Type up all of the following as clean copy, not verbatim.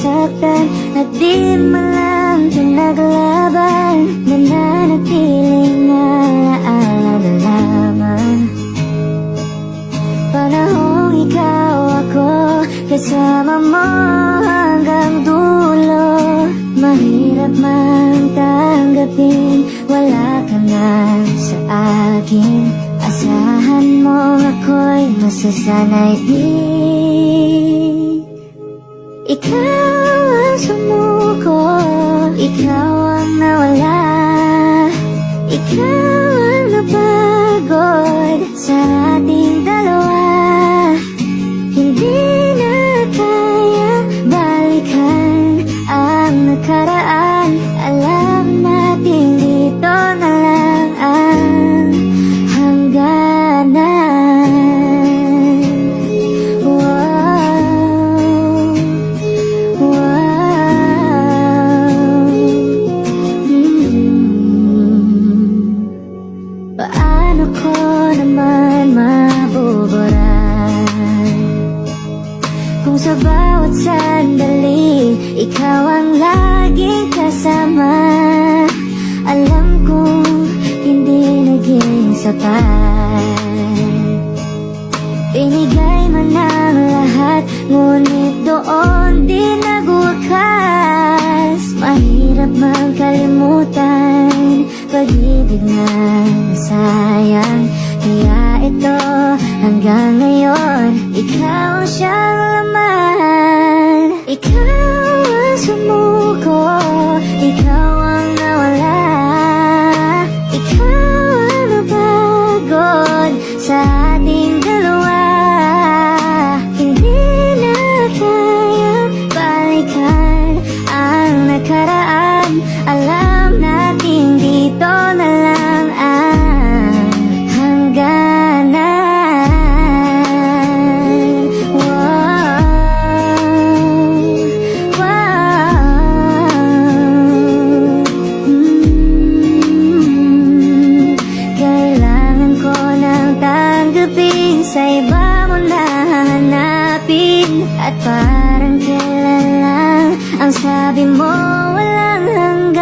nasaktan at di man lang pinaglaban. Nananatiling alaala na lamang. Panahong ikaw ako, kasama mo hanggang dulo. Mahirap mang tanggapin, wala ka na sa akin. Asahan mo ako'y masasanay din. Ikaw ang sumuko, ikaw ang nawala. Ikaw ang napagod sa ating dalawa. Hindi na kaya balikan ang nakaraan. Alam natin dito na lang ang hangganan. Wow, wow. Paano ko naman mabuburan kung sa bawat sandali ikaw ang laging kasama? Alam kong hindi naging sapat. Binigay man ang lahat, ngunit doon di nagwakas. Mahirap mang kalimutan pag-ibig na nasayang. Kaya ito hanggang ngayon, ikaw ang siyang laman. Ikaw ang sumuko, ikaw ang nawala. Ikaw ang napagod sa ating dalawa. Hindi na kaya balikan ang nakaraan. Alam natin dito na lang ang hangganan. Wow, wow. Kailangan ko nang tanggapin, sa iba mo na hanapin. At parang kailan lang ang sabi mo walang hanggan.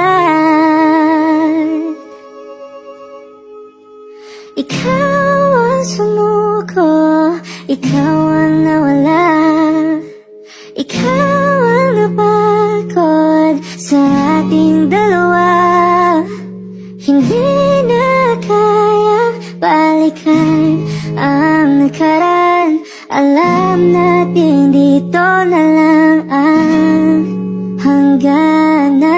Ikaw ang sumuko, ikaw ang nawala. Ikaw ang napagod sa ating dalawa. Hindi na kaya balikan ang nakaraan. Alam natin dito na lang ang hangganan.